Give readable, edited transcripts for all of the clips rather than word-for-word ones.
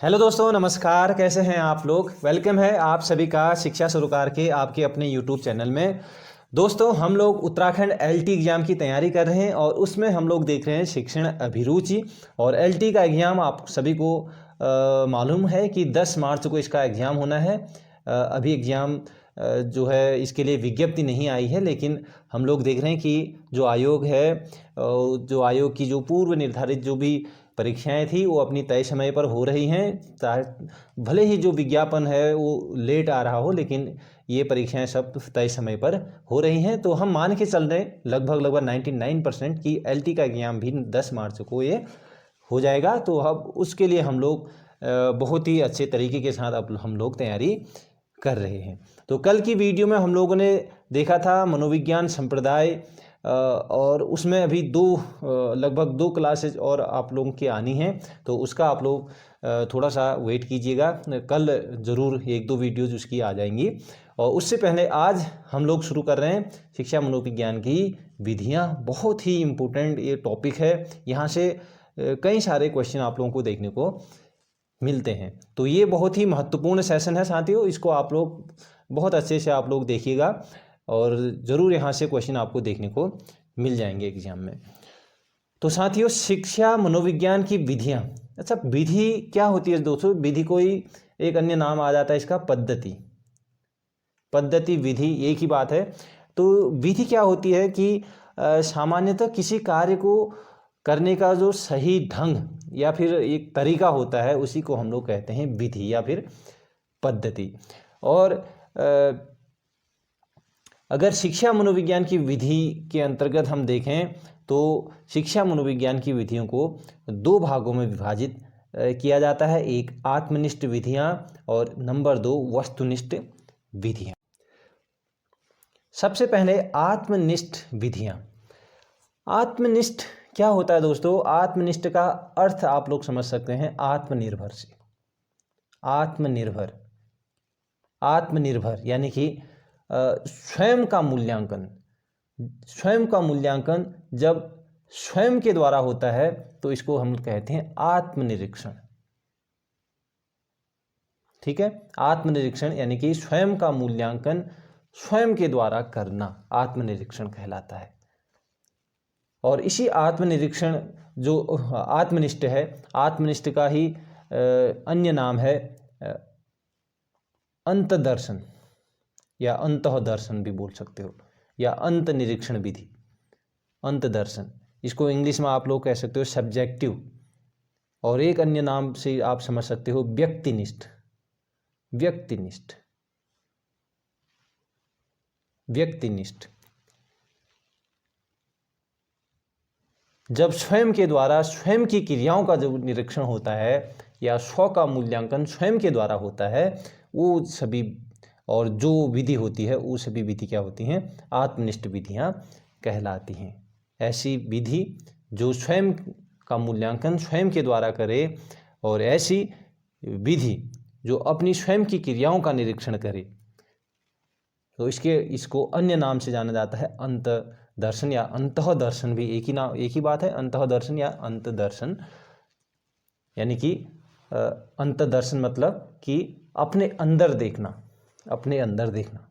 Hello दोस्तों, नमस्कार। कैसे हैं आप लोग। वेलकम है आप सभी का शिक्षा सरोकार के आपके अपने यूट्यूब चैनल में। दोस्तों, हम लोग उत्तराखंड एलटी एग्ज़ाम की तैयारी कर रहे हैं और उसमें हम लोग देख रहे हैं शिक्षण अभिरुचि। और एलटी का एग्ज़ाम आप सभी को मालूम है कि 10 मार्च को इसका एग्ज़ाम होना है। अभी एग्ज़ाम जो है इसके लिए विज्ञप्ति नहीं आई है, लेकिन हम लोग देख रहे हैं कि जो आयोग है, जो आयोग की जो पूर्व निर्धारित जो भी परीक्षाएं थी वो अपनी तय समय पर हो रही हैं। भले ही जो विज्ञापन है वो लेट आ रहा हो, लेकिन ये परीक्षाएं सब तय समय पर हो रही हैं। तो हम मान के चल रहे हैं लगभग 99% की एलटी का एग्जाम भी 10 मार्च को ये हो जाएगा। तो अब उसके लिए हम लोग बहुत ही अच्छे तरीके के साथ अब हम लोग तैयारी कर रहे हैं। तो कल की वीडियो में हम लोगों ने देखा था मनोविज्ञान संप्रदाय, और उसमें अभी लगभग 2 क्लासेज और आप लोगों की आनी हैं। तो उसका आप लोग थोड़ा सा वेट कीजिएगा, कल ज़रूर 1-2 वीडियोज़ उसकी आ जाएंगी। और उससे पहले आज हम लोग शुरू कर रहे हैं शिक्षा मनोविज्ञान की विधियां। बहुत ही इम्पोर्टेंट ये टॉपिक है, यहाँ से कई सारे क्वेश्चन आप लोगों को देखने को मिलते हैं। तो ये बहुत ही महत्वपूर्ण सेशन है साथियों, इसको आप लोग बहुत अच्छे से आप लोग देखिएगा और ज़रूर यहाँ से क्वेश्चन आपको देखने को मिल जाएंगे एग्जाम में। तो साथियों, शिक्षा मनोविज्ञान की विधियाँ। अच्छा, विधि क्या होती है दोस्तों। विधि कोई एक अन्य नाम आ जाता है इसका, पद्धति विधि एक ही बात है। तो विधि क्या होती है कि सामान्यतः किसी कार्य को करने का जो सही ढंग या फिर एक तरीका होता है उसी को हम लोग कहते हैं विधि या फिर पद्धति। और अगर शिक्षा मनोविज्ञान की विधि के अंतर्गत हम देखें तो शिक्षा मनोविज्ञान की विधियों को 2 भागों में विभाजित किया जाता है। एक आत्मनिष्ठ विधियां और नंबर 2 वस्तुनिष्ठ विधियां। सबसे पहले आत्मनिष्ठ विधियां। आत्मनिष्ठ क्या होता है दोस्तों। आत्मनिष्ठ का अर्थ आप लोग समझ सकते हैं आत्मनिर्भर से। आत्मनिर्भर यानी कि स्वयं का मूल्यांकन जब स्वयं के द्वारा होता है तो इसको हम कहते हैं आत्मनिरीक्षण। ठीक है, आत्मनिरीक्षण यानी कि स्वयं का मूल्यांकन स्वयं के द्वारा करना आत्मनिरीक्षण कहलाता है। और इसी आत्मनिरीक्षण जो आत्मनिष्ठ है, आत्मनिष्ठ का ही अन्य नाम है अंतदर्शन या अंतःदर्शन भी बोल सकते हो, या अंत निरीक्षण विधि। अंतदर्शन, इसको इंग्लिश में आप लोग कह सकते हो सब्जेक्टिव, और एक अन्य नाम से आप समझ सकते हो व्यक्तिनिष्ठ। जब स्वयं के द्वारा स्वयं की क्रियाओं का जो निरीक्षण होता है या स्व का मूल्यांकन स्वयं के द्वारा होता है, वो सभी और जो विधि होती है वो सभी विधि क्या होती हैं, आत्मनिष्ठ विधियां कहलाती हैं। ऐसी विधि जो स्वयं का मूल्यांकन स्वयं के द्वारा करे और ऐसी विधि जो अपनी स्वयं की क्रियाओं का निरीक्षण करे, तो इसको अन्य नाम से जाना जाता है अंतदर्शन या अंतःदर्शन। भी एक ही बात है, अंतःदर्शन या अंतदर्शन। यानी कि अंतदर्शन मतलब कि अपने अंदर देखना।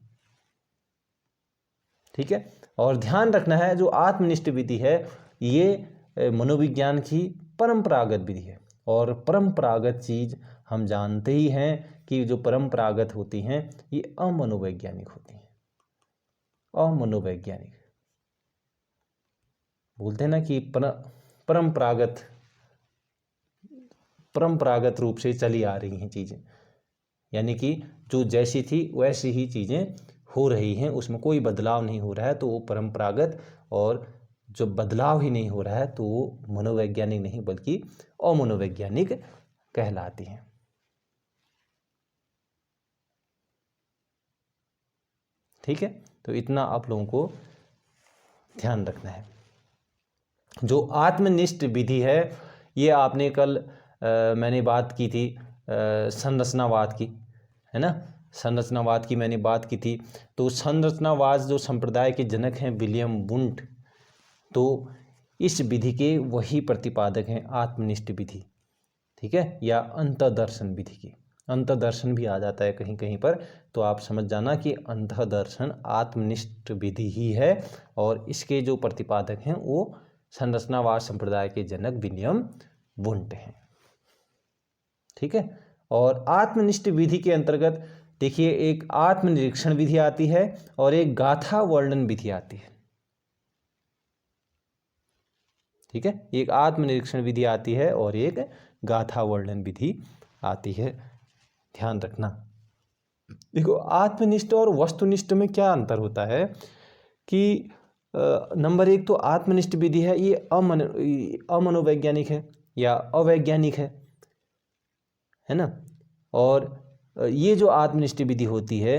ठीक है, और ध्यान रखना है जो आत्मनिष्ठ विधि है ये मनोविज्ञान की परंपरागत विधि है। और परंपरागत चीज हम जानते ही हैं कि जो परंपरागत होती हैं ये अमनोवैज्ञानिक होती हैं। अमनोवैज्ञानिक बोलते हैं ना कि परंपरागत रूप से चली आ रही हैं चीज़ें, यानी कि जो जैसी थी वैसी ही चीज़ें हो रही हैं, उसमें कोई बदलाव नहीं हो रहा है, तो वो परंपरागत। और जो बदलाव ही नहीं हो रहा है तो वो मनोवैज्ञानिक नहीं बल्कि अमनोवैज्ञानिक कहलाती हैं। ठीक है, तो इतना आप लोगों को ध्यान रखना है। जो आत्मनिष्ठ विधि है ये आपने कल मैंने बात की थी संरचनावाद की, है ना। संरचनावाद की मैंने बात की थी। तो संरचनावाद जो संप्रदाय के जनक हैं विलियम वुंट, तो इस विधि के वही प्रतिपादक हैं आत्मनिष्ठ विधि। ठीक है, या अंतदर्शन विधि की। अंतदर्शन भी आ जाता है कहीं कहीं पर, तो आप समझ जाना कि अंतदर्शन आत्मनिष्ठ विधि ही है और इसके जो प्रतिपादक हैं वो संरचनावाद संप्रदाय के जनक विलियम वुंट हैं। ठीक है, और आत्मनिष्ठ विधि के अंतर्गत देखिए एक आत्मनिरीक्षण विधि आती है और एक गाथा वर्णन विधि आती है। ठीक है, एक आत्मनिरीक्षण विधि आती है और एक गाथा वर्णन विधि आती है, ध्यान रखना। देखो आत्मनिष्ठ और वस्तुनिष्ठ में क्या अंतर होता है कि नंबर एक तो आत्मनिष्ठ विधि है ये अमनोवैज्ञानिक है या अवैज्ञानिक है ना। और ये जो आत्मनिष्ठ विधि होती है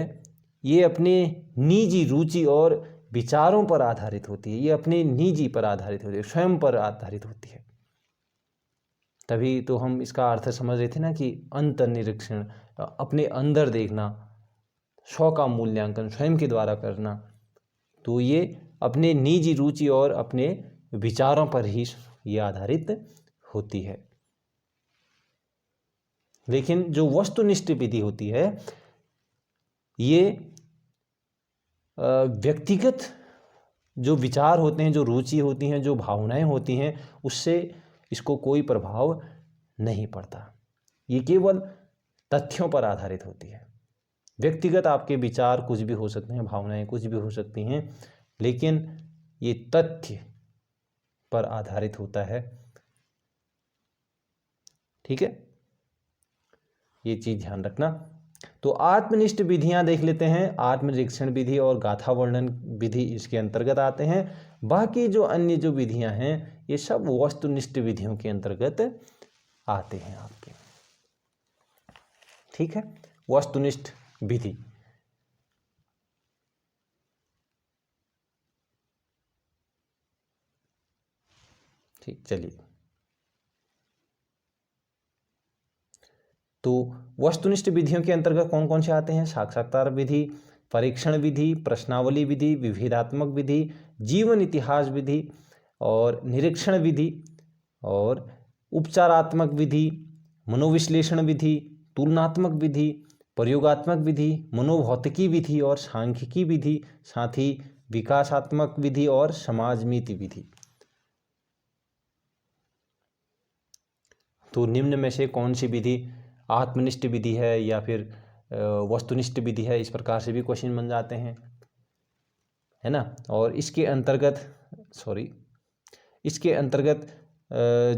ये अपने निजी रुचि और विचारों पर आधारित होती है, ये अपने निजी पर आधारित होती है, स्वयं पर आधारित होती है। तभी तो हम इसका अर्थ समझ रहे थे ना कि अंतर्निरीक्षण, अपने अंदर देखना, स्व का मूल्यांकन स्वयं के द्वारा करना, तो ये अपने निजी रुचि और अपने विचारों पर ही ये आधारित होती है। लेकिन जो वस्तुनिष्ठ विधि होती है ये व्यक्तिगत जो विचार होते हैं, जो रुचि होती हैं, जो भावनाएं होती हैं, उससे इसको कोई प्रभाव नहीं पड़ता। ये केवल तथ्यों पर आधारित होती है। व्यक्तिगत आपके विचार कुछ भी हो सकते हैं, भावनाएं कुछ भी हो सकती हैं, लेकिन ये तथ्य पर आधारित होता है। ठीक है, ये चीज ध्यान रखना। तो आत्मनिष्ठ विधियां देख लेते हैं, आत्मनिरीक्षण विधि और गाथा वर्णन विधि इसके अंतर्गत आते हैं। बाकी जो अन्य जो विधियां हैं ये सब वस्तुनिष्ठ विधियों के अंतर्गत आते हैं आपके। ठीक है, वस्तुनिष्ठ विधि। ठीक, चलिए तो वस्तुनिष्ठ विधियों के अंतर्गत कौन कौन से आते हैं? साक्षात्कार विधि, परीक्षण विधि, प्रश्नावली विधि, विभेदात्मक विधि, जीवन इतिहास विधि और निरीक्षण विधि और उपचारात्मक विधि, मनोविश्लेषण विधि, तुलनात्मक विधि, प्रयोगात्मक विधि, मनोभौतिकी विधि और सांख्यिकी विधि, साथ ही विकासात्मक विधि और समाजनीति विधि। तो निम्न में से कौन सी विधि आत्मनिष्ठ विधि है या फिर वस्तुनिष्ठ विधि है, इस प्रकार से भी क्वेश्चन बन जाते हैं, है ना। और इसके अंतर्गत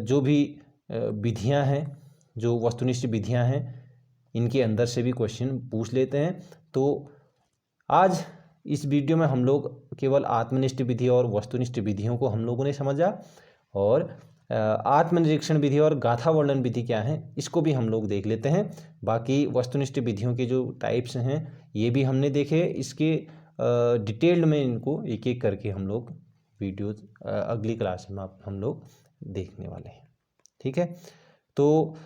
जो भी विधियां हैं, जो वस्तुनिष्ठ विधियां हैं, इनके अंदर से भी क्वेश्चन पूछ लेते हैं। तो आज इस वीडियो में हम लोग केवल आत्मनिष्ठ विधि और वस्तुनिष्ठ विधियों को हम लोगों ने समझा, और आत्मनिरीक्षण विधि और गाथा वर्णन विधि क्या है इसको भी हम लोग देख लेते हैं। बाकी वस्तुनिष्ठ विधियों के जो टाइप्स हैं ये भी हमने देखे। इसके डिटेल्ड में इनको एक एक करके हम लोग वीडियोज अगली क्लास में हम लोग देखने वाले हैं। ठीक है, तो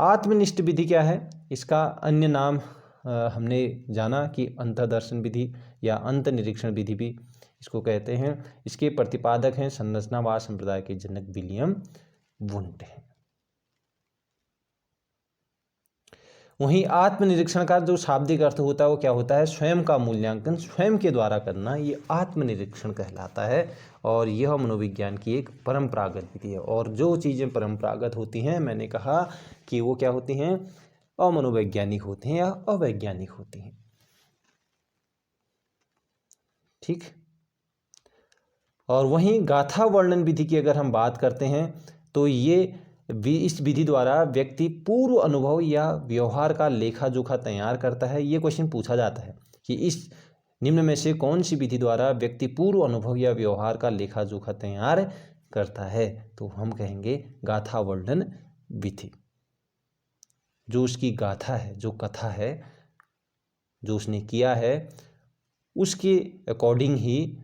आत्मनिष्ठ विधि क्या है, इसका अन्य नाम हमने जाना कि अंतर्दर्शन विधि या अंतर्निरीक्षण विधि भी इसको कहते हैं। इसके प्रतिपादक हैं संरचनावाद संप्रदाय के जनक विलियम वुंट हैं। वहीं आत्मनिरीक्षण का जो शाब्दिक अर्थ होता है वो क्या होता है? स्वयं का मूल्यांकन स्वयं के द्वारा करना, ये आत्मनिरीक्षण कहलाता है। और यह मनोविज्ञान की एक परंपरागत विधि है। और जो चीज़ें परंपरागत होती हैं, मैंने कहा कि वो क्या होती हैं? अमनोवैज्ञानिक होती हैं या अवैज्ञानिक होती हैं। ठीक, और वहीं गाथा वर्णन विधि की अगर हम बात करते हैं तो ये इस विधि द्वारा व्यक्ति पूर्व अनुभव या व्यवहार का लेखा जोखा तैयार करता है। ये क्वेश्चन पूछा जाता है कि इस निम्न में से कौन सी विधि द्वारा व्यक्ति पूर्व अनुभव या व्यवहार का लेखा जोखा तैयार करता है? तो हम कहेंगे गाथा वर्णन विधि। जो उसकी गाथा है, जो कथा है, जो उसने किया है, उसके अकॉर्डिंग ही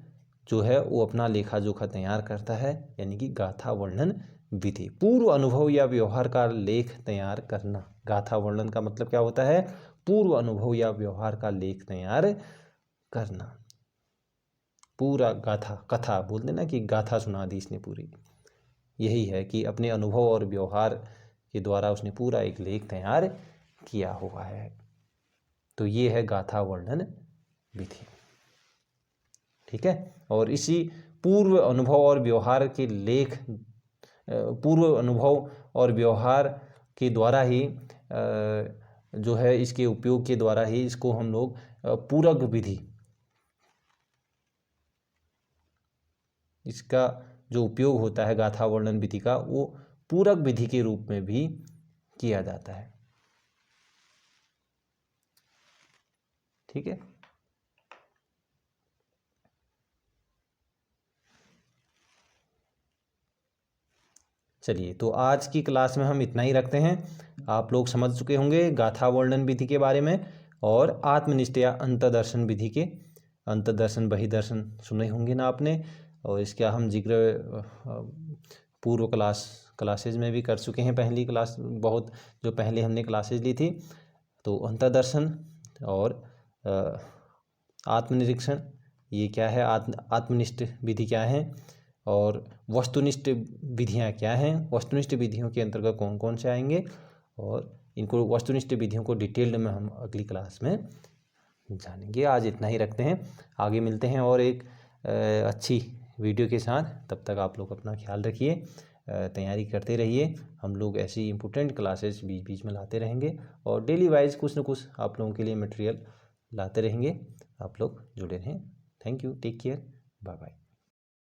जो है वो अपना लेखा जोखा तैयार करता है, यानी कि गाथा वर्णन विधि। पूर्व अनुभव या व्यवहार का लेख तैयार करना। गाथा वर्णन का मतलब क्या होता है? पूर्व अनुभव या व्यवहार का लेख तैयार करना। पूरा गाथा, कथा बोलते ना कि गाथा सुना दी इसने पूरी, यही है कि अपने अनुभव और व्यवहार के द्वारा उसने पूरा एक लेख तैयार किया हुआ है। तो ये है गाथा वर्णन विधि। ठीक है, और इसी पूर्व अनुभव और व्यवहार के लेख, पूर्व अनुभव और व्यवहार के द्वारा ही जो है इसके उपयोग के द्वारा ही इसको हम लोग पूरक विधि, इसका जो उपयोग होता है गाथा वर्णन विधि का, वो पूरक विधि के रूप में भी किया जाता है। ठीक है, चलिए तो आज की क्लास में हम इतना ही रखते हैं। आप लोग समझ चुके होंगे गाथा वर्णन विधि के बारे में और आत्मनिष्ठ या अंतदर्शन विधि के, अंतदर्शन बहिदर्शन सुने होंगे ना आपने, और इसका हम जिक्र पूर्व क्लासेज में भी कर चुके हैं। पहली क्लास बहुत जो पहले हमने क्लासेज ली थी, तो अंतदर्शन और आत्मनिरीक्षण ये क्या है, आत्मनिष्ठ विधि क्या है, और वस्तुनिष्ठ विधियाँ क्या हैं, वस्तुनिष्ठ विधियों के अंतर्गत कौन कौन से आएंगे, और इनको वस्तुनिष्ठ विधियों को डिटेल्ड में हम अगली क्लास में जानेंगे। आज इतना ही रखते हैं, आगे मिलते हैं और एक अच्छी वीडियो के साथ। तब तक आप लोग अपना ख्याल रखिए, तैयारी करते रहिए। हम लोग ऐसी इम्पोर्टेंट क्लासेस बीच बीच में लाते रहेंगे और डेली वाइज कुछ न कुछ आप लोगों के लिए मटेरियल लाते रहेंगे। आप लोग जुड़े रहें। Thank you, take care, bye bye.